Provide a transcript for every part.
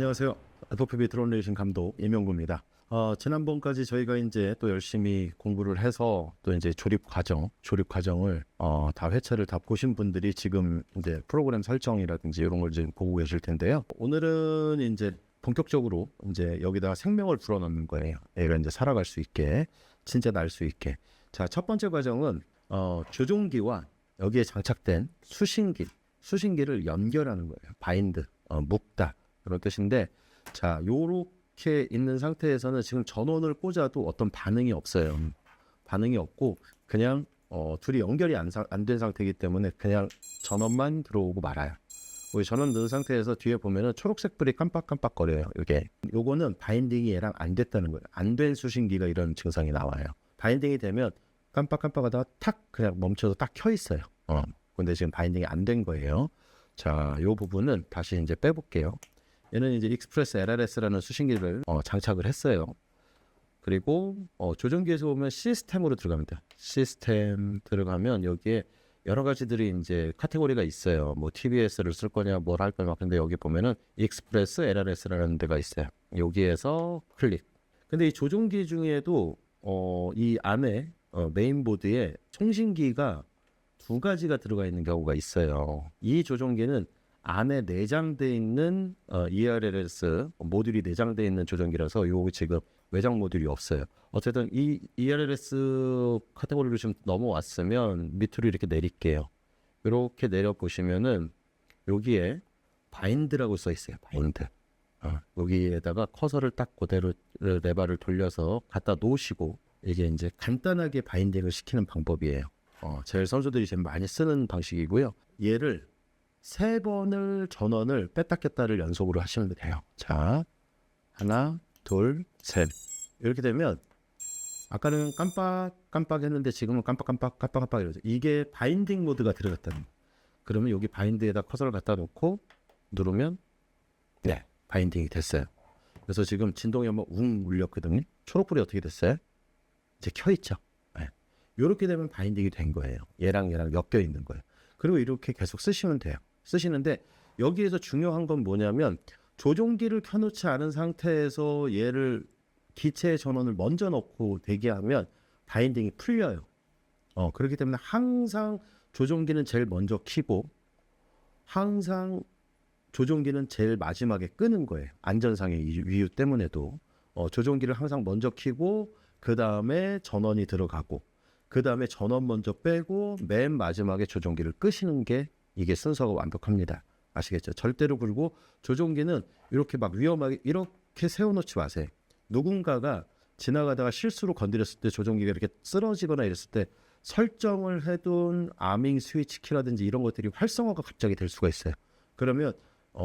안녕하세요. 도피비 드론 레이싱 감독 이명구입니다. 지난번까지 저희가 이제 또 열심히 공부를 해서 또 이제 조립 과정을 다 회차를 다 보신 분들이 지금 이제 프로그램 설정이라든지 이런 걸 지금 보고 계실 텐데요. 오늘은 이제 본격적으로 이제 여기다가 생명을 불어넣는 거예요. 얘가 이제 살아갈 수 있게, 진짜 날 수 있게. 자, 첫 번째 과정은 조종기와 여기에 장착된 수신기를 연결하는 거예요. 바인드, 묶다 그런 뜻인데, 자, 요렇게 있는 상태에서는 지금 전원을 꽂아도 어떤 반응이 없어요. 반응이 없고 그냥 둘이 연결이 안 된 상태이기 때문에 그냥 전원만 들어오고 말아요. 우리 전원 넣은 상태에서 뒤에 보면은 초록색 불이 깜빡깜빡거려요. 요거는 바인딩이 얘랑 안 됐다는 거예요. 안 된 수신기가 이런 증상이 나와요. 바인딩이 되면 깜빡깜빡하다가 탁 그냥 멈춰서 딱 켜 있어요. 근데 지금 바인딩이 안 된 거예요. 자, 요 부분은 다시 이제 빼볼게요. 얘는 이제 익스프레스 LRS라는 수신기를 장착을 했어요. 그리고 조종기에서 보면 시스템으로 들어갑니다. 시스템 들어가면 여기에 여러 가지들이 이제 카테고리가 있어요. 뭐 TBS를 쓸 거냐, 뭘 할 거냐. 근데 여기 보면은 익스프레스 LRS라는 데가 있어요. 여기에서 클릭. 근데 이 조종기 중에도 이 안에 메인보드에 통신기가 두 가지가 들어가 있는 경우가 있어요. 이 조종기는 안에 내장되어 있는 ERLS 모듈이 내장되어 있는 조종기라서 요거 지금 외장 모듈이 없어요. 어쨌든 이 ERLS 카테고리로 좀 넘어왔으면 밑으로 이렇게 내릴게요. 이렇게 내려보시면은 여기에 바인드라고 써 있어요. 바인드. 여기에다가 커서를 딱 그대로 레버를 돌려서 갖다 놓으시고, 이게 이제 간단하게 바인딩을 시키는 방법이에요. 제일 선수들이 제일 많이 쓰는 방식이고요. 얘를 3번을 전원을 뺐다 꼈다를 연속으로 하시면 돼요. 자, 하나, 둘, 셋. 이렇게 되면 아까는 깜빡깜빡 했는데 지금은 깜빡깜빡 이러죠. 이게 바인딩 모드가 들어갔다는 거예요. 그러면 여기 바인드에다 커서를 갖다 놓고 누르면 네, 바인딩이 됐어요. 그래서 지금 진동이 한번 웅 울렸거든요. 초록불이 어떻게 됐어요? 이제 켜있죠. 네. 이렇게 되면 바인딩이 된 거예요. 얘랑 엮여 있는 거예요. 그리고 이렇게 계속 쓰시면 돼요. 쓰시는데 여기에서 중요한 건 뭐냐면, 조종기를 켜놓지 않은 상태에서 얘를 기체 전원을 먼저 넣고 대기하면 바인딩이 풀려요. 그렇기 때문에 항상 조종기는 제일 먼저 켜고 항상 조종기는 제일 마지막에 끄는 거예요. 안전상의 이유 때문에도 조종기를 항상 먼저 켜고 그 다음에 전원이 들어가고 그 다음에 전원 먼저 빼고 맨 마지막에 조종기를 끄시는 게 이게 순서가 완벽합니다. 아시겠죠? 절대로. 그리고 조종기는 이렇게 막 위험하게 이렇게 세워놓지 마세요. 누군가가 지나가다가 실수로 건드렸을 때 조종기가 이렇게 쓰러지거나 이랬을 때 설정을 해둔 아밍 스위치 키라든지 이런 것들이 활성화가 갑자기 될 수가 있어요. 그러면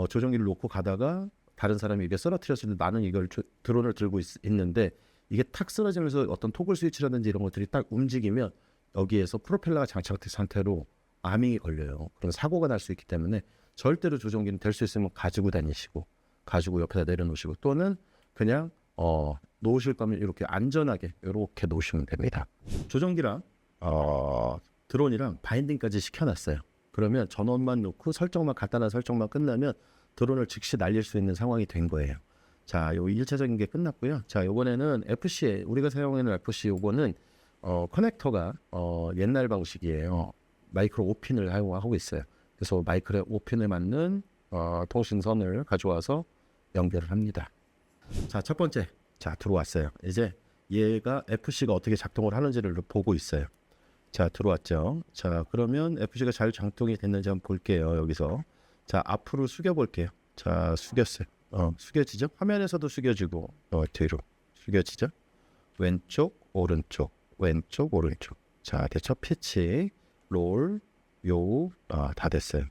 조종기를 놓고 가다가 다른 사람이 이게 쓰러뜨렸을 때 나는 이걸 드론을 들고 있는데 이게 탁 쓰러지면서 어떤 토글 스위치라든지 이런 것들이 딱 움직이면 여기에서 프로펠러가 장착된 상태로 아밍이 걸려요. 그런 사고가 날 수 있기 때문에 절대로 조종기는 될 수 있으면 가지고 다니시고, 가지고 옆에다 내려놓으시고, 또는 그냥 놓으실 거면 이렇게 안전하게 이렇게 놓으시면 됩니다. 조종기랑 드론이랑 바인딩까지 시켜놨어요. 그러면 전원만 놓고 간단한 설정만 끝나면 드론을 즉시 날릴 수 있는 상황이 된 거예요. 자, 요 1차적인 게 끝났고요. 자, 요번에는 FC, 우리가 사용하는 FC 요거는 커넥터가 옛날 방식이에요. 마이크로 5핀을 사용하고 있어요. 그래서 마이크로 5핀에 맞는 통신선을 가져와서 연결을 합니다. 자, 첫 번째. 자, 들어왔어요. 이제 얘가 FC가 어떻게 작동을 하는지를 보고 있어요. 자, 들어왔죠. 자, 그러면 FC가 잘 작동이 됐는지 한번 볼게요. 여기서. 자, 앞으로 숙여 볼게요. 자, 숙였어요. 숙여지죠? 화면에서도 숙여지고 뒤로 숙여지죠? 왼쪽, 오른쪽, 왼쪽, 오른쪽. 자, 됐죠? 피치, 롤, 다 됐어요.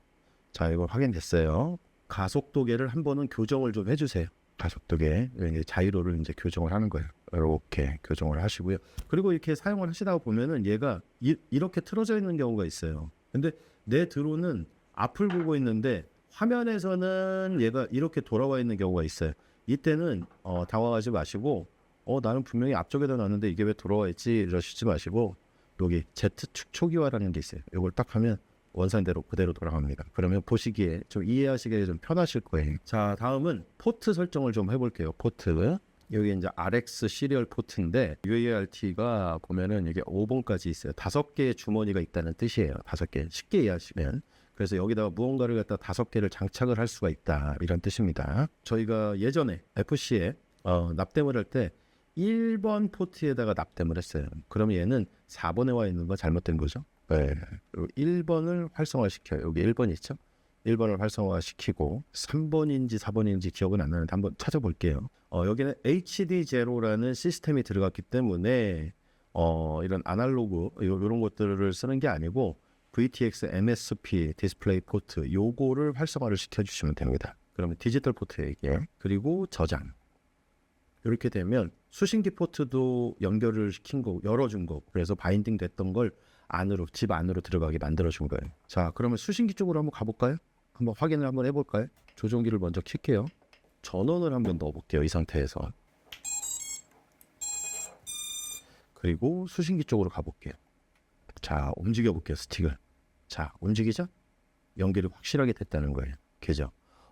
자, 이거 확인됐어요. 가속도계를 한 번은 교정을 좀 해주세요. 가속도계, 자이로를 이제 교정을 하는 거예요. 이렇게 교정을 하시고요. 그리고 이렇게 사용을 하시다 보면은 얘가 이렇게 틀어져 있는 경우가 있어요. 근데 내 드론은 앞을 보고 있는데 화면에서는 얘가 이렇게 돌아와 있는 경우가 있어요. 이때는 당황하지 마시고 나는 분명히 앞쪽에다 놨는데 이게 왜 돌아와 있지 이러시지 마시고 여기 Z축 초기화라는 게 있어요. 이걸 딱 하면 원산대로 그대로 돌아갑니다. 그러면 보시기에 좀 이해하시기에 좀 편하실 거예요. 자, 다음은 포트 설정을 좀 해볼게요. 포트. 여기 이제 RX 시리얼 포트인데 UART가 보면은 여기 5번까지 있어요. 5개의 주머니가 있다는 뜻이에요. 5개. 쉽게 이해하시면. 그래서 여기다가 무언가를 갖다 5개를 장착을 할 수가 있다. 이런 뜻입니다. 저희가 예전에 FC에 납땜을 할 때 1번 포트에다가 납땜을 했어요. 그러면 얘는 4번에 와 있는 거 잘못된 거죠. 네. 1번을 활성화시켜요. 여기 1번 있죠? 1번을 활성화시키고 3번인지 4번인지 기억은 안 나는데 한번 찾아볼게요. 여기는 HD0라는 시스템이 들어갔기 때문에 이런 아날로그 이런 것들을 쓰는 게 아니고 VTX MSP 디스플레이 포트 요거를 활성화를 시켜주시면 됩니다. 그러면 디지털 포트에 이게 그리고 저장 이렇게 되면 수신기 포트도 연결을 시킨 거 열어준 거 그래서 바인딩 됐던 걸 안으로 집 안으로 들어가게 만들어준 거예요. 자, 그러면 수신기 쪽으로 한번 가볼까요? 한번 확인을 한번 해볼까요? 조종기를 먼저 킬게요. 전원을 한번 넣어볼게요. 이 상태에서. 그리고 수신기 쪽으로 가볼게요. 자, 움직여볼게요. 스틱을. 자, 움직이죠? 연결이 확실하게 됐다는 거예요. 그죠?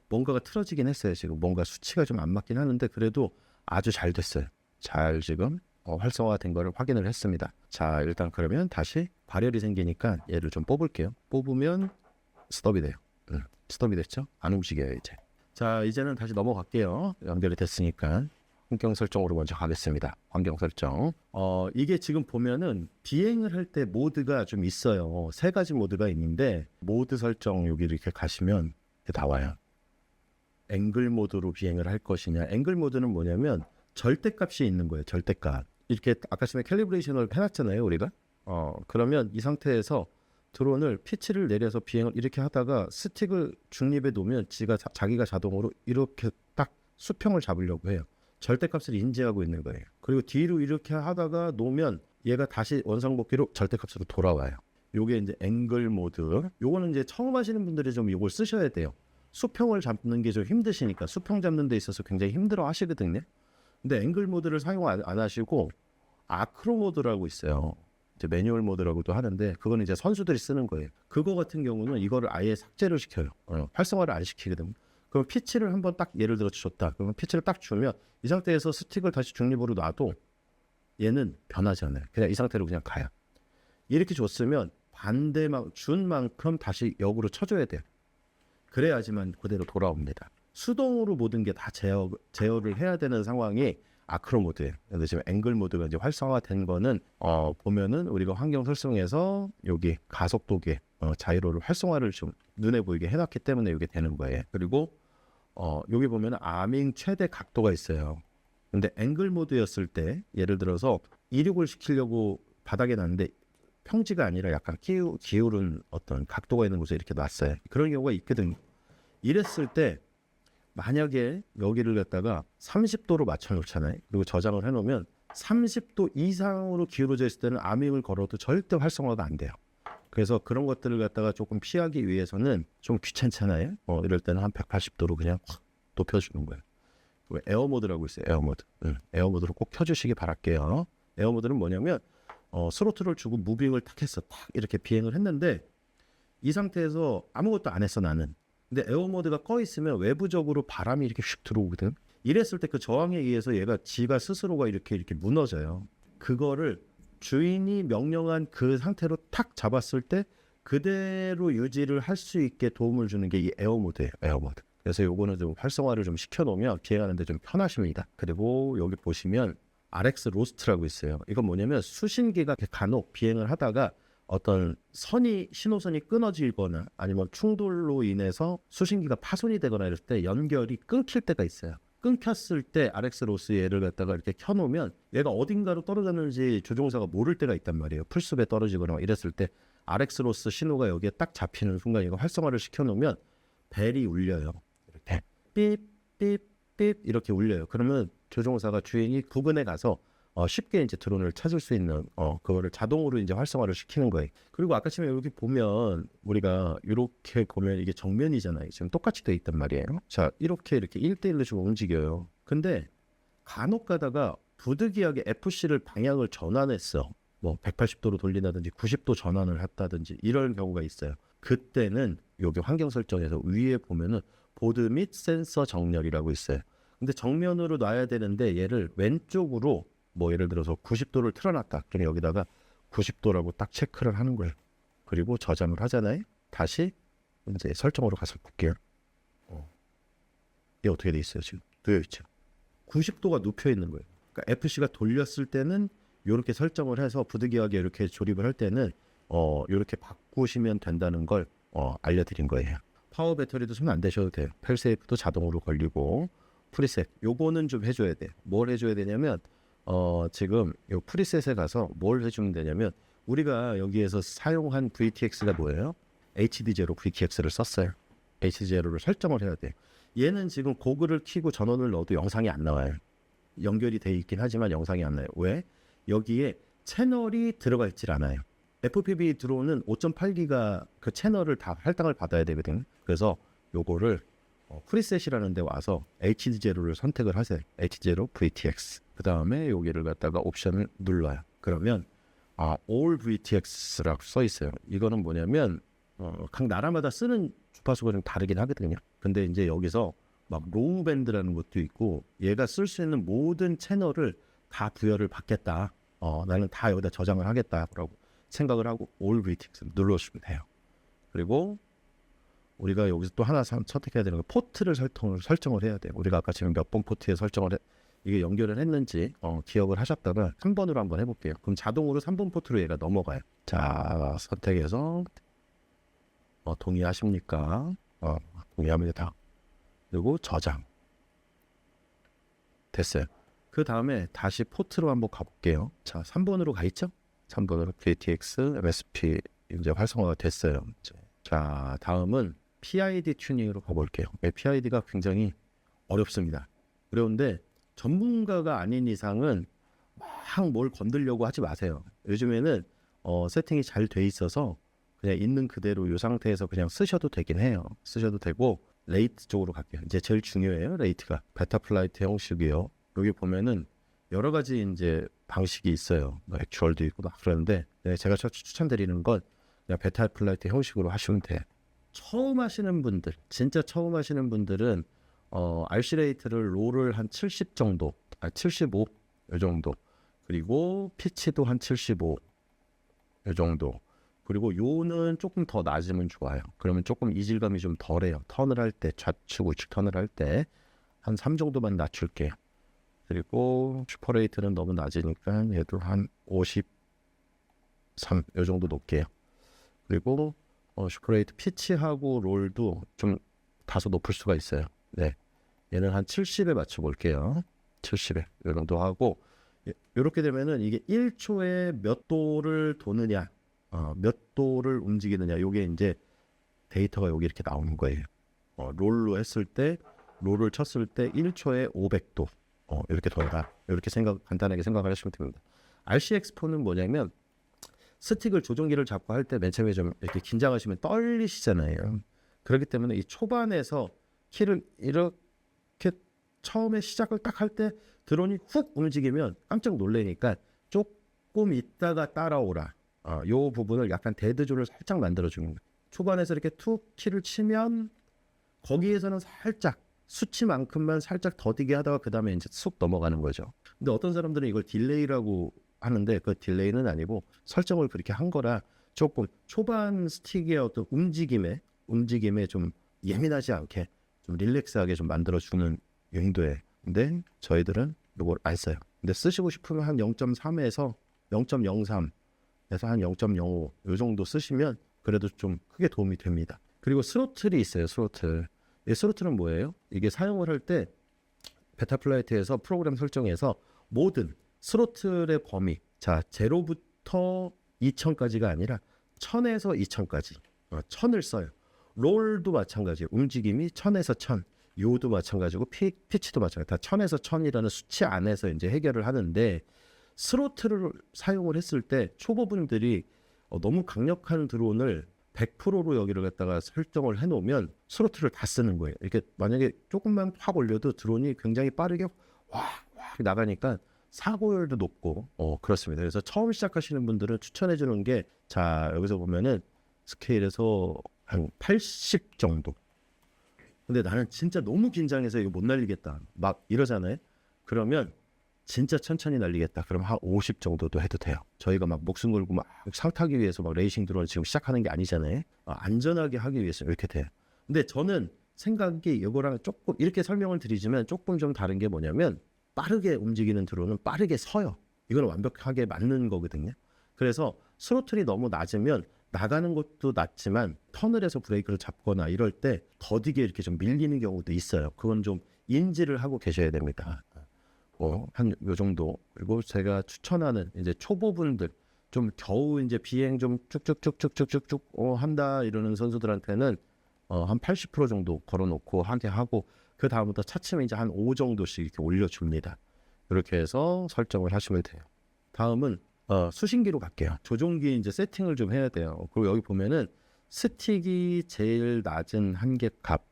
뭔가가 틀어지긴 했어요. 지금 뭔가 수치가 좀 안 맞긴 하는데 그래도 아주 잘 됐어요. 잘 지금 활성화된 거를 확인을 했습니다. 자, 일단 그러면 다시 발열이 생기니까 얘를 좀 뽑을게요. 뽑으면 스톱이 돼요. 스톱이 됐죠? 안 움직여요 이제. 자, 이제는 다시 넘어갈게요. 연결이 됐으니까 환경 설정으로 먼저 가겠습니다. 환경 설정. 이게 지금 보면은 비행을 할 때 모드가 좀 있어요. 3가지 모드가 있는데 모드 설정 여기 이렇게 가시면 이렇게 나와요. 앵글 모드로 비행을 할 것이냐. 앵글 모드는 뭐냐면 절대값이 있는 거예요. 절대값. 이렇게 아까 전에 캘리브레이션을 해놨잖아요. 우리가. 그러면 이 상태에서 드론을 피치를 내려서 비행을 이렇게 하다가 스틱을 중립에 놓으면 자기가 자동으로 이렇게 딱 수평을 잡으려고 해요. 절대값을 인지하고 있는 거예요. 그리고 뒤로 이렇게 하다가 놓으면 얘가 다시 원상복귀로 절대값으로 돌아와요. 요게 이제 앵글 모드. 요거는 이제 처음 하시는 분들이 좀 이걸 쓰셔야 돼요. 수평을 잡는 게 좀 힘드시니까 수평 잡는 데 있어서 굉장히 힘들어 하시거든요. 근데 앵글 모드를 사용 안 하시고 아크로 모드라고 있어요. 이제 매뉴얼 모드라고도 하는데 그거는 이제 선수들이 쓰는 거예요. 그거 같은 경우는 이거를 아예 삭제를 시켜요. 활성화를 안 시키거든요. 그럼 피치를 한번 딱 예를 들어 줬다. 그러면 피치를 딱 주면 이 상태에서 스틱을 다시 중립으로 놔도 얘는 변하지 않아요. 그냥 이 상태로 그냥 가요. 이렇게 줬으면 준 만큼 다시 역으로 쳐줘야 돼요. 그래야지만 그대로 돌아옵니다. 수동으로 모든 게 다 제어를 해야 되는 상황이 아크로 모드예요. 근데 지금 앵글 모드가 이제 활성화된 거는 보면은 우리가 환경 설정에서 여기 가속도계 자이로를 활성화를 좀 눈에 보이게 해놨기 때문에 이게 되는 거예요. 그리고 여기 보면 아밍 최대 각도가 있어요. 근데 앵글 모드였을 때 예를 들어서 이륙을 시키려고 바닥에 놨는데 평지가 아니라 약간 기울은 어떤 각도가 있는 곳에 이렇게 놨어요. 그런 경우가 있거든요. 이랬을 때 만약에 여기를 갖다가 30도로 맞춰 놓잖아요. 그리고 저장을 해 놓으면 30도 이상으로 기울어져 있을 때는 아밍을 걸어도 절대 활성화가 안 돼요. 그래서 그런 것들을 갖다가 조금 피하기 위해서는 좀 귀찮잖아요. 이럴 때는 한 180도로 그냥 확 높여주는 거예요. 에어 모드라고 있어요. 에어 모드. 에어 모드로 꼭 켜주시기 바랄게요. 에어 모드는 뭐냐면 스로틀을 주고 무빙을 탁 했어. 탁 이렇게 비행을 했는데 이 상태에서 아무것도 안 했어 나는. 근데 에어 모드가 꺼 있으면 외부적으로 바람이 이렇게 휙 들어오거든. 이랬을 때 그 저항에 의해서 얘가 지가 스스로가 이렇게 무너져요. 그거를 주인이 명령한 그 상태로 탁 잡았을 때 그대로 유지를 할 수 있게 도움을 주는 게 이 에어 모드예요. 에어 모드. 그래서 요거는 좀 활성화를 좀 시켜놓으면 비행하는데 좀 편하십니다. 그리고 여기 보시면 RX 로스트라고 있어요. 이건 뭐냐면 수신기가 간혹 비행을 하다가 어떤 신호선이 끊어지거나 아니면 충돌로 인해서 수신기가 파손이 되거나 이럴 때 연결이 끊길 때가 있어요. 끊겼을 때 RX 로스 얘를 갖다가 이렇게 켜놓으면 얘가 어딘가로 떨어졌는지 조종사가 모를 때가 있단 말이에요. 풀숲에 떨어지거나 이랬을 때 RX 로스 신호가 여기에 딱 잡히는 순간 이거 활성화를 시켜놓으면 벨이 울려요. 이렇게 삐삐삐 이렇게 울려요. 그러면 조종사가 주인이 부근에 가서 쉽게 이제 드론을 찾을 수 있는 그거를 자동으로 이제 활성화를 시키는 거예요. 그리고 아까 전에 여기 보면 우리가 이렇게 보면 이게 정면이잖아요. 지금 똑같이 돼 있단 말이에요. 자, 이렇게 1대1로 좀 움직여요. 근데 간혹 가다가 부득이하게 FC를 방향을 전환했어. 뭐 180도로 돌린다든지 90도 전환을 했다든지 이런 경우가 있어요. 그때는 여기 환경 설정에서 위에 보면은 보드 및 센서 정렬이라고 있어요. 근데 정면으로 놔야 되는데 얘를 왼쪽으로 뭐 예를 들어서 90도를 틀어놨다. 그러면 여기다가 90도라고 딱 체크를 하는 거예요. 그리고 저장을 하잖아요. 다시 이제 설정으로 가서 볼게요. 이게 어떻게 돼 있어요? 지금 되어 있죠. 90도가 눕혀 있는 거예요. 그러니까 FC가 돌렸을 때는 이렇게 설정을 해서 부득이하게 이렇게 조립을 할 때는 이렇게 바꾸시면 된다는 걸 알려드린 거예요. 파워 배터리도 손 안 대셔도 돼요. 펠세이프도 자동으로 걸리고 프리셋 요거는 좀 해줘야 돼. 뭘 해줘야 되냐면 지금 요 프리셋에 가서 뭘 해주면 되냐면 우리가 여기에서 사용한 VTX가 뭐예요? HD0 VTX를 썼어요. HD0를 설정을 해야 돼. 얘는 지금 고글을 켜고 전원을 넣어도 영상이 안 나와요. 연결이 돼 있긴 하지만 영상이 안 나요. 왜? 여기에 채널이 들어가 있질 않아요. FPV 들어오는 5.8기가 그 채널을 다 할당을 받아야 되거든. 그래서 요거를 프리셋이라는 데 와서 HD0를 선택을 하세요. HD0 VTX. 그 다음에 여기를 갖다가 옵션을 눌러요. 그러면 All VTX라고 써 있어요. 이거는 뭐냐면 각 나라마다 쓰는 주파수가 좀 다르긴 하거든요. 근데 이제 여기서 막 로우 밴드라는 것도 있고 얘가 쓸 수 있는 모든 채널을 다 부여를 받겠다. 나는 다 여기다 저장을 하겠다라고 생각을 하고 All VTX 눌러주시면 돼요. 그리고 우리가 여기서 또 하나 선택해야 되는 거 포트를 설정을 해야 돼요. 우리가 아까 지금 몇 번 포트에 설정을 이게 연결을 했는지 기억을 하셨다가 3번으로 한번 해볼게요. 그럼 자동으로 3번 포트로 얘가 넘어가요. 자, 선택해서 동의하십니까? 동의합니다. 그리고 저장. 됐어요. 그 다음에 다시 포트로 한번 가볼게요. 자, 3번으로 가 있죠? 3번으로 KTX, MSP 이제 활성화가 됐어요. 자, 다음은 PID 튜닝으로 가볼게요. PID가 굉장히 어렵습니다. 그런데 전문가가 아닌 이상은 막 뭘 건들려고 하지 마세요. 요즘에는 세팅이 잘 돼 있어서 그냥 있는 그대로 이 상태에서 그냥 쓰셔도 되긴 해요. 쓰셔도 되고 레이트 쪽으로 갈게요. 이제 제일 중요해요. 레이트가 베타 플라이트 형식이요. 여기 보면은 여러 가지 이제 방식이 있어요. 뭐 액추얼도 있고 막 그러는데 제가 추천드리는 건 그냥 베타 플라이트 형식으로 하시면 돼. 처음 하시는 분들, 진짜 처음 하시는 분들은 RC 레이트를 롤을 한 70 정도, 75 이 정도. 그리고 피치도 한 75 이 정도. 그리고 요는 조금 더 낮으면 좋아요. 그러면 조금 이질감이 좀 덜해요. 턴을 할 때, 좌측 우측 턴을 할 때 한 3 정도만 낮출게요. 그리고 슈퍼레이트는 너무 낮으니까 얘도 한 53 이 정도 놓을게요. 그리고 슈퍼레이트 피치하고 롤도 좀 다소 높을 수가 있어요. 네, 얘는 한 70에 맞춰 볼게요. 70에 이 정도 하고 이렇게 되면은 이게 1초에 몇 도를 도느냐, 몇 도를 움직이느냐, 요게 이제 데이터가 여기 이렇게 나오는 거예요. 롤로 했을 때, 롤을 쳤을 때 1초에 500도 이렇게 돈다. 이렇게 간단하게 생각을 하시면 됩니다. RC 엑스포는 뭐냐면 스틱을 조종기를 잡고 할 때 맨 처음에 좀 이렇게 긴장하시면 떨리시잖아요. 그렇기 때문에 이 초반에서 키를 이렇게 처음에 시작을 딱 할 때 드론이 훅 움직이면 깜짝 놀래니까 조금 있다가 따라오라. 요 부분을 약간 데드존을 살짝 만들어주는 거예요. 초반에서 이렇게 툭 키를 치면 거기에서는 살짝 수치만큼만 살짝 더디게 하다가 그 다음에 이제 쑥 넘어가는 거죠. 근데 어떤 사람들은 이걸 딜레이라고 하는데 그 딜레이는 아니고 설정을 그렇게 한 거라 조금 초반 스틱의 어떤 움직임에 좀 예민하지 않게 좀 릴렉스하게 좀 만들어주는 용도예요. 근데 저희들은 이걸 안 써요. 근데 쓰시고 싶으면 한 0.3에서 0.03에서 한 0.05 이 정도 쓰시면 그래도 좀 크게 도움이 됩니다. 그리고 스로틀이 있어요. 스로틀. 이 스로틀은 뭐예요? 이게 사용을 할 때 베타플라이트에서 프로그램 설정에서 모든 스로틀의 범위, 자 0부터 2000까지가 아니라 1000에서 2000까지 1000을 써요. 롤도 마찬가지예요. 움직임이 1000에서 1000, 요도 마찬가지고 피치도 마찬가지. 다 1000에서 1000이라는 수치 안에서 이제 해결을 하는데 스로틀을 사용을 했을 때 초보분들이 너무 강력한 드론을 100%로 여기를 갖다가 설정을 해놓으면 스로틀을 다 쓰는 거예요. 이렇게 만약에 조금만 확 올려도 드론이 굉장히 빠르게 확 나가니까 사고율도 높고 그렇습니다. 그래서 처음 시작하시는 분들은 추천해 주는 게 자 여기서 보면은 스케일에서 한 80 정도. 근데 나는 진짜 너무 긴장해서 이거 못 날리겠다 막 이러잖아요. 그러면 진짜 천천히 날리겠다. 그럼 한 50 정도도 해도 돼요. 저희가 막 목숨 걸고 막 상 타기 위해서 막 레이싱 드론을 지금 시작하는 게 아니잖아요. 안전하게 하기 위해서 이렇게 돼요. 근데 저는 생각이 이거랑 조금 이렇게 설명을 드리지만 조금 좀 다른 게 뭐냐면 빠르게 움직이는 드론은 빠르게 서요. 이건 완벽하게 맞는 거거든요. 그래서 스로틀이 너무 낮으면 나가는 것도 낮지만 터널에서 브레이크를 잡거나 이럴 때 더디게 이렇게 좀 밀리는 경우도 있어요. 그건 좀 인지를 하고 계셔야 됩니다. 한 요 정도. 그리고 제가 추천하는 이제 초보분들 좀 겨우 이제 비행 좀 쭉쭉쭉쭉쭉쭉 한다 이러는 선수들한테는 한 80% 정도 걸어놓고 하게 하고 그 다음부터 차츰 이제 한 5 정도씩 이렇게 올려줍니다. 이렇게 해서 설정을 하시면 돼요. 다음은 수신기로 갈게요. 조종기 이제 세팅을 좀 해야 돼요. 그리고 여기 보면은 스틱이 제일 낮은 한계값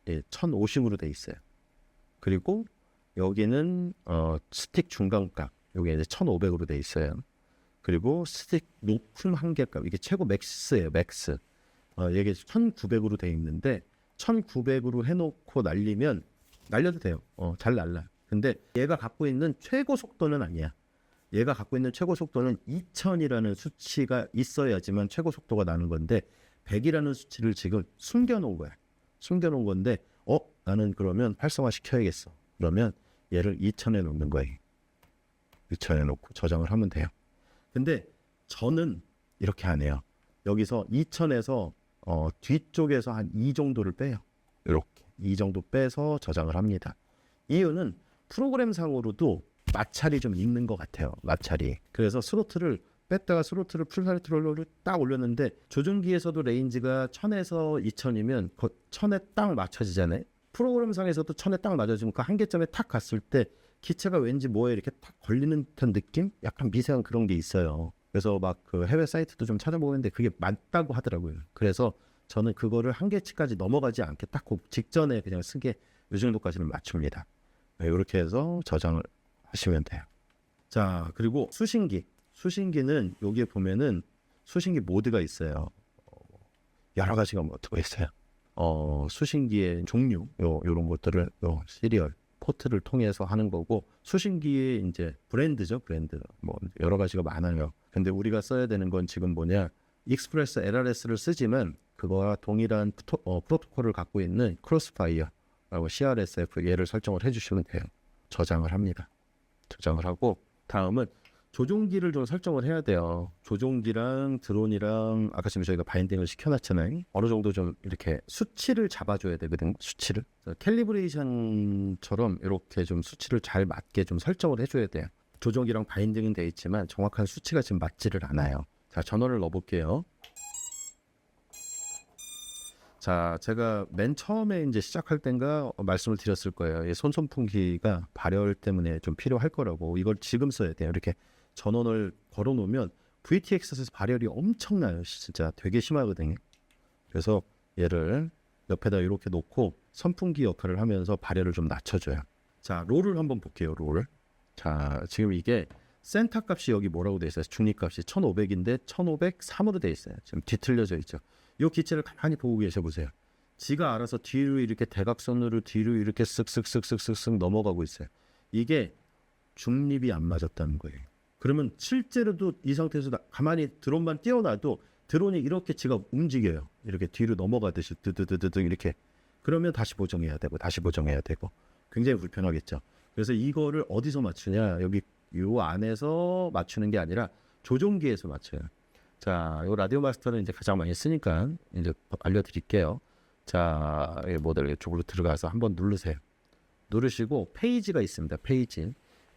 1050으로 돼 있어요. 그리고 여기는 스틱 중간값 여기 이제 1500으로 돼 있어요. 그리고 스틱 높은 한계값 이게 최고 맥스예요. 맥스. 이게 1900으로 돼 있는데 1900으로 해놓고 날려도 돼요. 잘 날라. 근데 얘가 갖고 있는 최고 속도는 아니야. 얘가 갖고 있는 최고 속도는 2000이라는 수치가 있어야지만 최고 속도가 나는 건데 100이라는 수치를 지금 숨겨놓은 거야. 숨겨놓은 건데 나는 그러면 활성화 시켜야겠어. 그러면 얘를 2000에 놓는 거예요. 2000에 놓고 저장을 하면 돼요. 근데 저는 이렇게 안 해요. 여기서 2000에서 뒤쪽에서 한 2 정도를 빼요. 이렇게 2 정도 빼서 저장을 합니다. 이유는 프로그램상으로도 마찰이 좀 있는 것 같아요. 마찰이. 그래서 스로틀을 뺐다가 스로틀을 풀사이트롤러를 딱 올렸는데 조종기에서도 레인지가 1000에서 2000이면 1000에 딱 맞춰지잖아요. 프로그램상에서도 1000에 딱 맞춰지면 그 한계점에 탁 갔을 때 기체가 왠지 뭐에 이렇게 탁 걸리는 듯한 느낌? 약간 미세한 그런 게 있어요. 그래서 막 그 해외 사이트도 좀 찾아보는데 그게 맞다고 하더라고요. 그래서 저는 그거를 한계치까지 넘어가지 않게 딱 그 직전에 그냥 쓰게 이 정도까지는 맞춥니다. 이렇게 해서 저장을 하시면 돼요. 자, 그리고 수신기는 여기에 보면은 수신기 모드가 있어요. 여러 가지가 뭐 들어있어요. 수신기의 종류 요런 것들을 시리얼 포트를 통해서 하는 거고 수신기의 이제 브랜드죠. 브랜드 뭐 여러 가지가 많아요. 근데 우리가 써야 되는 건 지금 뭐냐 익스프레스 LRS를 쓰지만 그거와 동일한 프로토콜을 갖고 있는 크로스파이어라고 CRSF 얘를 설정을 해주시면 돼요. 저장을 합니다. 저장을 하고 다음은 조종기를 좀 설정을 해야 돼요. 조종기랑 드론이랑 아까 지금 저희가 바인딩을 시켜놨잖아요. 어느 정도 좀 이렇게 수치를 잡아줘야 되거든. 수치를 캘리브레이션처럼 이렇게 좀 수치를 잘 맞게 좀 설정을 해줘야 돼요. 조종기랑 바인딩은 돼 있지만 정확한 수치가 지금 맞지를 않아요. 자, 전원을 넣어볼게요. 자, 제가 맨 처음에 이제 시작할 땐가 말씀을 드렸을 거예요. 이 손선풍기가 발열 때문에 좀 필요할 거라고. 이걸 지금 써야 돼요. 이렇게 전원을 걸어 놓으면 VTX에서 발열이 엄청나요. 진짜 되게 심하거든요. 그래서 얘를 옆에다 이렇게 놓고 선풍기 역할을 하면서 발열을 좀 낮춰줘요. 자, 롤을 한번 볼게요. 롤. 자, 지금 이게 센터 값이 여기 뭐라고 돼 있어요? 중립값이 1500인데 1503으로 돼 있어요. 지금 뒤틀려져 있죠. 이 기체를 가만히 보고 계셔 보세요. 지가 알아서 뒤로 이렇게 대각선으로 뒤로 이렇게 쓱쓱쓱쓱쓱쓱 넘어가고 있어요. 이게 중립이 안 맞았다는 거예요. 그러면 실제로도 이 상태에서 가만히 드론만 띄워놔도 드론이 이렇게 지가 움직여요. 이렇게 뒤로 넘어가듯이 드드드드드 이렇게. 그러면 다시 보정해야 되고 다시 보정해야 되고 굉장히 불편하겠죠. 그래서 이거를 어디서 맞추냐? 여기 요 안에서 맞추는 게 아니라 조종기에서 맞춰요. 자, 요 라디오 마스터는 이제 가장 많이 쓰니까 이제 알려드릴게요. 자, 이 모델 이쪽으로 들어가서 한번 누르세요. 누르시고 페이지가 있습니다.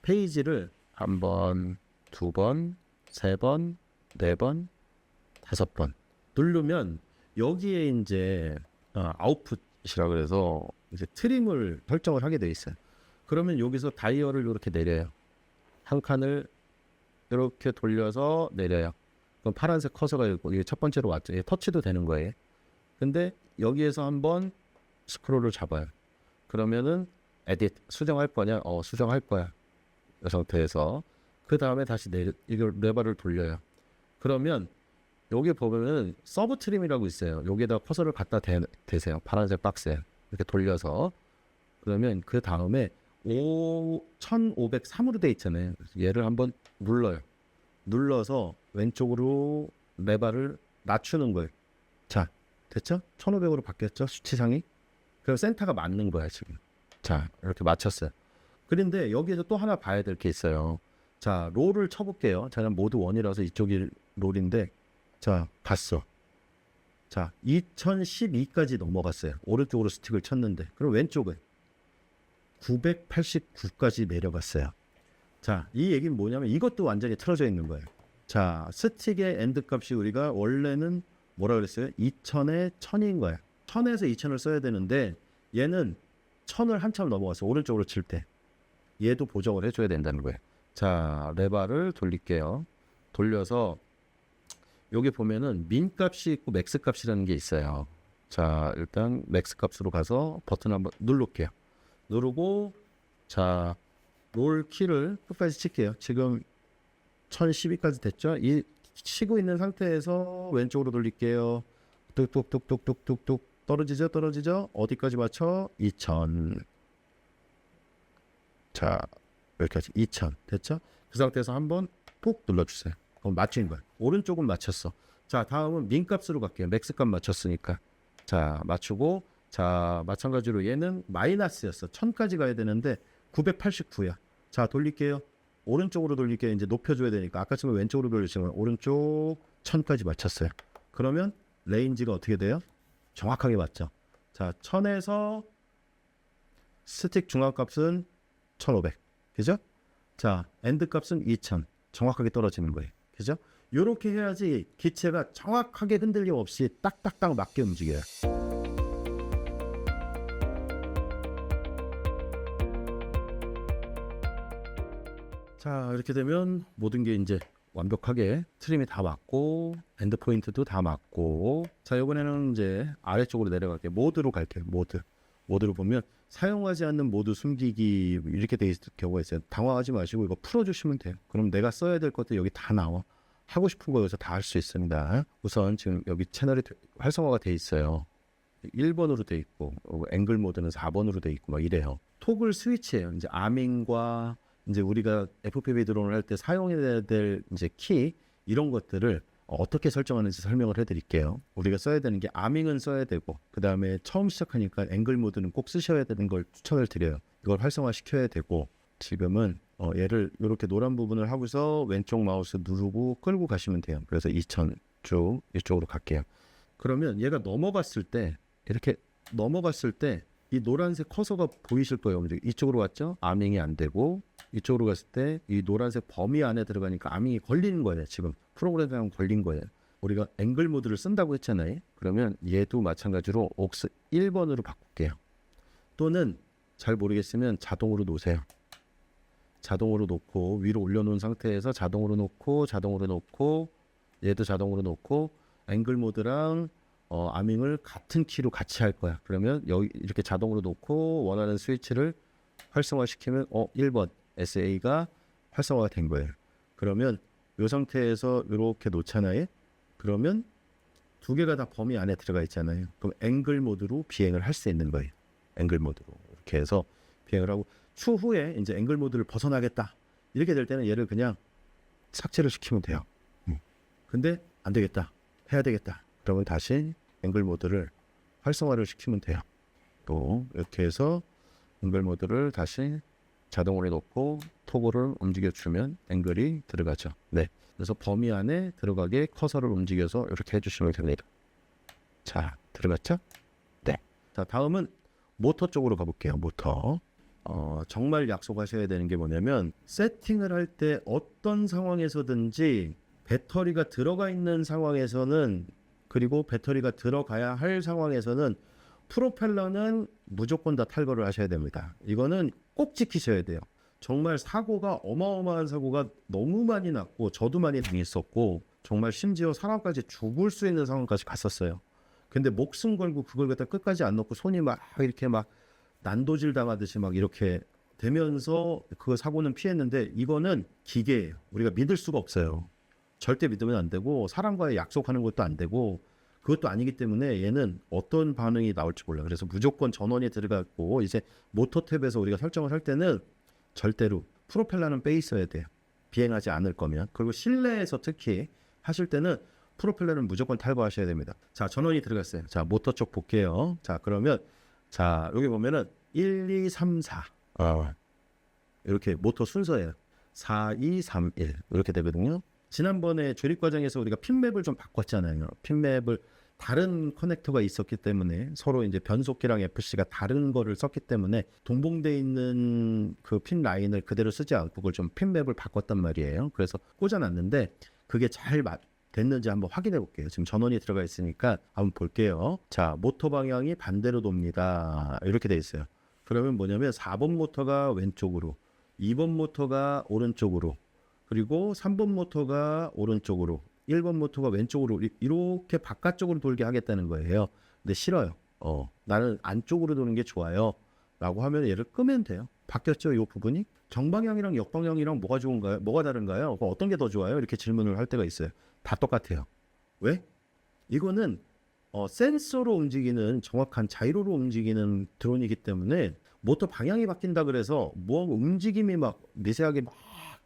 페이지를 한 번, 두 번, 세 번, 네 번, 5번 누르면 여기에 이제 아웃풋이라 그래서 이제 트림을 설정을 하게 돼 있어요. 그러면 여기서 다이얼을 이렇게 내려요. 한 칸을 이렇게 돌려서 내려요. 그럼 파란색 커서가 이게 첫 번째로 왔죠. 터치도 되는 거예요. 근데 여기에서 한번 스크롤을 잡아요. 그러면은 에딧 수정할 거냐? 수정할 거야. 이 상태에서 그 다음에 다시 이걸 레버를 돌려요. 그러면 여기 보면은 서브 트림이라고 있어요. 여기에다 커서를 갖다 대세요. 파란색 박스에 이렇게 돌려서. 그러면 그 다음에 1503으로 돼 있잖아요. 그래서 얘를 한번 눌러요. 눌러서 왼쪽으로 레바를 낮추는 거예요. 자, 됐죠? 1500으로 바뀌었죠? 수치상이. 그럼 센터가 맞는 거야 지금. 자, 이렇게 맞췄어요. 그런데 여기에서 또 하나 봐야 될 게 있어요. 자, 롤을 쳐볼게요. 저는 모두 원이라서 이쪽이 롤인데, 자, 봤어. 자, 2012까지 넘어갔어요. 오른쪽으로 스틱을 쳤는데, 그럼 왼쪽은 989까지 내려갔어요. 자, 이 얘기는 뭐냐면 이것도 완전히 틀어져 있는 거예요. 자, 스틱의 엔드 값이 우리가 원래는 뭐라 그랬어요? 2000에 1000인 거야. 1000에서 2000을 써야 되는데 얘는 1000을 한참 넘어갔어. 오른쪽으로 칠 때. 얘도 보정을 해줘야 된다는 거예요. 자, 레바를 돌릴게요. 돌려서 여기 보면은 민 값이 있고 맥스 값이라는 게 있어요. 자, 일단 맥스 값으로 가서 버튼 한번 누를게요. 누르고 자, 롤 키를 끝까지 칠게요. 지금 1012까지 됐죠? 이 치고 있는 상태에서 왼쪽으로 돌릴게요. 뚝뚝뚝뚝뚝뚝뚝 떨어지죠? 떨어지죠? 어디까지 맞춰? 2000. 자, 여기까지 2000 됐죠? 그 상태에서 한번 푹 눌러주세요. 그럼 맞춘 거야. 오른쪽은 맞췄어. 자, 다음은 민 값으로 갈게요. 맥스 값 맞췄으니까. 자, 맞추고 자, 마찬가지로 얘는 마이너스였어. 1000까지 가야 되는데 989야. 자, 돌릴게요. 오른쪽으로 돌릴게요. 이제 높여줘야 되니까 아까처럼 왼쪽으로 돌리시면 오른쪽 1000까지 맞췄어요. 그러면 레인지가 어떻게 돼요? 정확하게 맞죠. 자, 1000에서 스틱 중앙값은 1500. 그죠? 자, 엔드 값은 2000. 정확하게 떨어지는 거예요. 그죠? 요렇게 해야지 기체가 정확하게 흔들림 없이 딱딱딱 맞게 움직여요. 자, 이렇게 되면 모든 게 이제 완벽하게 트림이 다 맞고 엔드 포인트도 다 맞고 자, 이번에는 이제 아래쪽으로 내려갈게요. 모드로 갈게요. 모드로 보면 사용하지 않는 모드 숨기기 이렇게 돼 있을 경우가 있어요. 당황하지 마시고 이거 풀어주시면 돼요. 그럼 내가 써야 될 것도 여기 다 나와. 하고 싶은 거 여기서 다 할 수 있습니다. 우선 지금 여기 채널이 활성화가 돼 있어요. 1번으로 돼 있고 앵글 모드는 4번으로 돼 있고 막 이래요. 토글 스위치예요. 이제 아밍과 이제 우리가 FPV 드론을 할 때 사용해야 될 이제 키 이런 것들을 어떻게 설정하는지 설명을 해드릴게요. 우리가 써야 되는 게 아밍은 써야 되고 그 다음에 처음 시작하니까 앵글 모드는 꼭 쓰셔야 되는 걸 추천을 드려요. 이걸 활성화 시켜야 되고 지금은 얘를 이렇게 노란 부분을 하고서 왼쪽 마우스 누르고 끌고 가시면 돼요. 그래서 2000 쭉 이쪽으로 갈게요. 그러면 얘가 넘어갔을 때 이렇게 넘어갔을 때 이 노란색 커서가 보이실 거예요. 이쪽으로 갔죠? 아밍이 안 되고 이쪽으로 갔을 때 이 노란색 범위 안에 들어가니까 아밍이 걸리는 거예요. 지금 프로그램에 걸린 거예요. 우리가 앵글 모드를 쓴다고 했잖아요. 그러면 얘도 마찬가지로 옥스 1번으로 바꿀게요. 또는 잘 모르겠으면 자동으로 놓으세요. 자동으로 놓고 위로 올려놓은 상태에서 자동으로 놓고 얘도 자동으로 놓고 앵글 모드랑 아밍을 같은 키로 같이 할 거야. 그러면 여기 이렇게 자동으로 놓고 원하는 스위치를 활성화시키면 1번 SA가 활성화가 된 거예요. 그러면 이 상태에서 이렇게 놓잖아요. 그러면 두 개가 다 범위 안에 들어가 있잖아요. 그럼 앵글 모드로 비행을 할 수 있는 거예요. 앵글 모드로 이렇게 해서 비행을 하고 추후에 이제 앵글 모드를 벗어나겠다 이렇게 될 때는 얘를 그냥 삭제를 시키면 돼요. 근데 안 되겠다, 해야 되겠다. 그러면 다시 앵글 모드를 활성화를 시키면 돼요. 또 이렇게 해서 앵글 모드를 다시 자동으로 놓고 토글을 움직여주면 앵글이 들어가죠. 네, 그래서 범위 안에 들어가게 커서를 움직여서 이렇게 해주시면 됩니다. 자, 들어갔죠? 네. 자, 다음은 모터 쪽으로 가볼게요. 모터. 정말 약속하셔야 되는 게 뭐냐면 세팅을 할 때 어떤 상황에서든지 배터리가 들어가 있는 상황에서는 그리고 배터리가 들어가야 할 상황에서는 프로펠러는 무조건 다 탈거를 하셔야 됩니다. 이거는 꼭 지키셔야 돼요. 정말 사고가 어마어마한 사고가 너무 많이 났고 저도 많이 당했었고 정말 심지어 사람까지 죽을 수 있는 상황까지 갔었어요. 근데 목숨 걸고 그걸 갖다 끝까지 안 넣고 손이 막 이렇게 막 난도질 당하듯이 막 이렇게 되면서 그 사고는 피했는데 이거는 기계예요. 우리가 믿을 수가 없어요. 절대 믿으면 안 되고 사람과의 약속하는 것도 안 되고 그것도 아니기 때문에 얘는 어떤 반응이 나올지 몰라. 그래서 무조건 전원이 들어갔고 이제 모터 탭에서 우리가 설정을 할 때는 절대로 프로펠러는 빼 있어야 돼요. 비행하지 않을 거면. 그리고 실내에서 특히 하실 때는 프로펠러는 무조건 탈거하셔야 됩니다. 자, 전원이 들어갔어요. 자, 모터 쪽 볼게요. 자, 그러면 자, 여기 보면은 1, 2, 3, 4 이렇게 모터 순서예요. 4, 2, 3, 1 이렇게 되거든요. 지난번에 조립 과정에서 우리가 핀맵을 좀 바꿨잖아요. 핀맵을 다른 커넥터가 있었기 때문에 서로 이제 변속기랑 FC가 다른 거를 썼기 때문에 동봉돼 있는 그 핀 라인을 그대로 쓰지 않고 그걸 좀 핀맵을 바꿨단 말이에요. 그래서 꽂아놨는데 그게 잘 됐는지 한번 확인해 볼게요. 지금 전원이 들어가 있으니까 한번 볼게요. 자, 모터 방향이 반대로 돕니다. 이렇게 돼 있어요. 그러면 뭐냐면 4번 모터가 왼쪽으로, 2번 모터가 오른쪽으로, 그리고 3번 모터가 오른쪽으로, 1번 모터가 왼쪽으로 이렇게 바깥쪽으로 돌게 하겠다는 거예요. 근데 싫어요. 나는 안쪽으로 도는 게 좋아요. 라고 하면 얘를 끄면 돼요. 바뀌었죠, 이 부분이? 정방향이랑 역방향이랑 뭐가 좋은가요? 뭐가 다른가요? 어떤 게 더 좋아요? 이렇게 질문을 할 때가 있어요. 다 똑같아요. 왜? 이거는 센서로 움직이는 정확한 자이로로 움직이는 드론이기 때문에 모터 방향이 바뀐다 그래서 뭐 움직임이 막 미세하게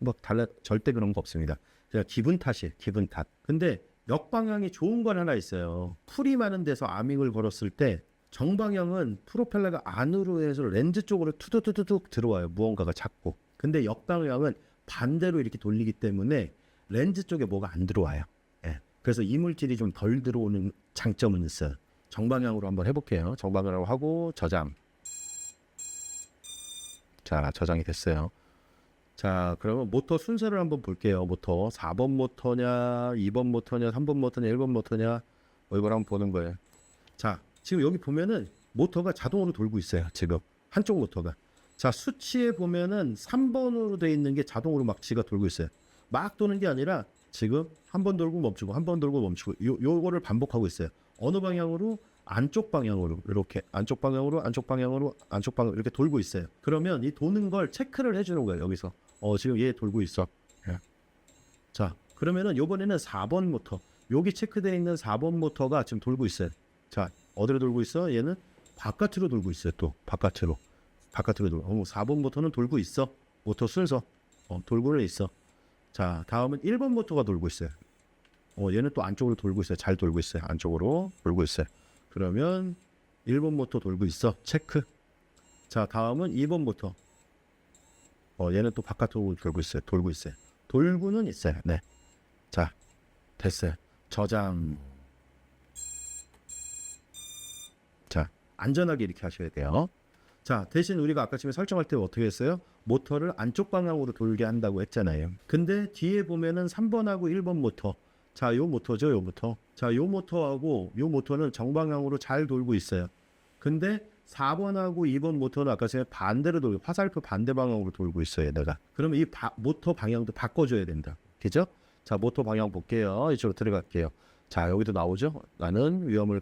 막 달라 절대 그런 거 없습니다. 그냥 기분 탓이에요. 기분 탓. 근데 역방향이 좋은 건 하나 있어요. 풀이 많은 데서 아밍을 걸었을 때 정방향은 프로펠러가 안으로 해서 렌즈 쪽으로 투두두두둑 들어와요. 무언가가 작고. 근데 역방향은 반대로 이렇게 돌리기 때문에 렌즈 쪽에 뭐가 안 들어와요. 예. 그래서 이물질이 좀 덜 들어오는 장점은 있어요. 정방향으로 한번 해볼게요. 정방향으로 하고 저장. 자, 저장이 됐어요. 자, 그러면 모터 순서를 한번 볼게요. 모터 4번 모터냐, 2번 모터냐, 3번 모터냐, 1번 모터냐, 이걸 한번 보는 거예요. 자, 지금 여기 보면은 모터가 자동으로 돌고 있어요. 지금 한쪽 모터가. 자, 수치에 보면은 3번으로 되어 있는 게 자동으로 막 지가 돌고 있어요. 막 도는 게 아니라 지금 한 번 돌고 멈추고 한 번 돌고 멈추고 요거를 반복하고 있어요. 어느 방향으로? 안쪽 방향으로 이렇게 안쪽 방향으로 안쪽 방향으로 안쪽 방향으로 이렇게 돌고 있어요. 그러면 이 도는 걸 체크를 해주는 거예요. 여기서 지금 얘 돌고 있어. 예. 자, 그러면은 요번에는 4번 모터, 여기 체크되어 있는 4번 모터가 지금 돌고 있어요. 자, 어디로 돌고 있어? 얘는 바깥으로 돌고 있어요. 또 바깥으로 돌고. 4번 모터는 돌고 있어. 모터 순서 돌고는 있어. 자, 다음은 1번 모터가 돌고 있어요. 얘는 또 안쪽으로 돌고 있어요. 잘 돌고 있어요. 안쪽으로 돌고 있어요. 그러면 1번 모터 돌고 있어. 체크. 자, 다음은 2번 모터. 얘는 또 바깥으로 돌고 있어요. 돌고는 있어요. 네. 자, 됐어요. 저장. 자, 안전하게 이렇게 하셔야 돼요. 자, 대신 우리가 아까 지금 설정할 때 어떻게 했어요? 모터를 안쪽 방향으로 돌게 한다고 했잖아요. 근데 뒤에 보면은 3번하고 1번 모터. 자, 요 모터죠, 요 모터. 자, 요 모터하고 요 모터는 정방향으로 잘 돌고 있어요. 근데 4번하고 2번 모터는 아까 전에 반대로 돌고 화살표 반대 방향으로 돌고 있어요, 내가. 그러면 이 모터 방향도 바꿔줘야 된다. 그죠? 자, 모터 방향 볼게요. 이쪽으로 들어갈게요. 자, 여기도 나오죠. 나는 위험을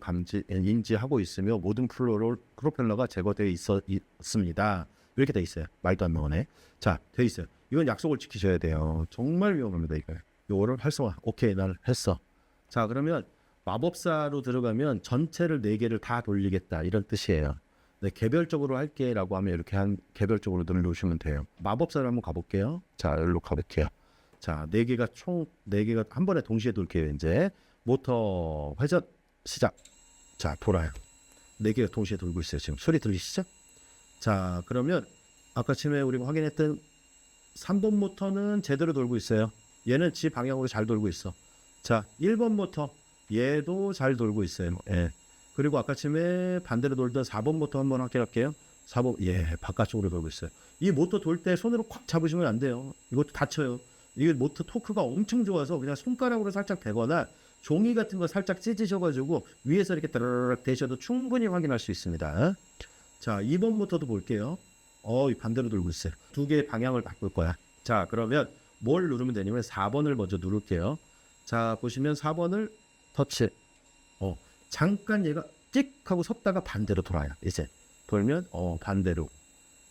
인지하고 있으며 모든 프로펠러가 제거되어 있습니다. 이렇게 돼 있어요. 말도 안 나오네. 자, 돼 있어요. 이건 약속을 지키셔야 돼요. 정말 위험합니다, 이거. 요거를 활성화. 오케이, 난 했어. 자, 그러면 마법사로 들어가면 전체를 4개를 다 돌리겠다, 이런 뜻이에요. 네, 개별적으로 할게 라고 하면 이렇게 개별적으로 누르시면 돼요. 마법사로 한번 가볼게요. 자, 여기로 가볼게요. 자, 4개가 총 4개가 한 번에 동시에 돌게요. 이제 모터 회전 시작. 자, 돌아요. 4개가 동시에 돌고 있어요. 지금 소리 들리시죠? 자, 그러면 아까 처음에 우리가 확인했던 3번 모터는 제대로 돌고 있어요. 얘는 지 방향으로 잘 돌고 있어. 자, 1번 모터 얘도 잘 돌고 있어요. 예. 그리고 아까 처음에 반대로 돌던 4번 모터 한번 확인할게요. 4번 바깥쪽으로 돌고 있어요. 이 모터 돌 때 손으로 꽉 잡으시면 안 돼요. 이것도 다쳐요. 이게 모터 토크가 엄청 좋아서 그냥 손가락으로 살짝 대거나 종이 같은 거 살짝 찢으셔가지고 위에서 이렇게 따르륵 대셔도 충분히 확인할 수 있습니다. 자, 2번 모터도 볼게요. 반대로 돌고 있어요. 2개의 방향을 바꿀 거야. 자, 그러면 뭘 누르면 되냐면 4번을 먼저 누를게요. 자, 보시면 4번을 터치. 잠깐 얘가 찍 하고 섰다가 반대로 돌아요. 이제 돌면 반대로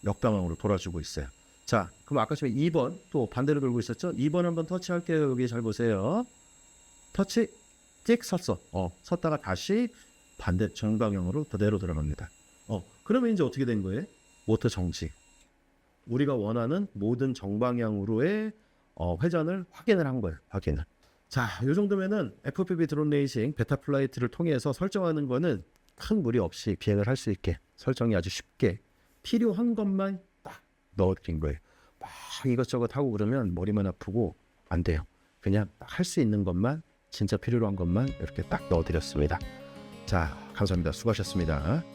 역방향으로 돌아주고 있어요. 자, 그럼 아까 저희 2번 또 반대로 돌고 있었죠? 2번 한번 터치할게요. 여기 잘 보세요. 터치, 찍 섰어. 섰다가 다시 반대 정방향으로 그대로 들어갑니다. 그러면 이제 어떻게 된 거예요? 모터 정지. 우리가 원하는 모든 정방향으로의 회전을 확인을 한 거예요. 확인을. 자, 이 정도면은 FPV 드론 레이싱 베타 플라이트를 통해서 설정하는 거는 큰 무리 없이 비행을 할 수 있게 설정이 아주 쉽게 필요한 것만 딱 넣어드린 거예요. 막 이것저것 하고 그러면 머리만 아프고 안 돼요. 그냥 할 수 있는 것만 진짜 필요로 한 것만 이렇게 딱 넣어드렸습니다. 자, 감사합니다. 수고하셨습니다.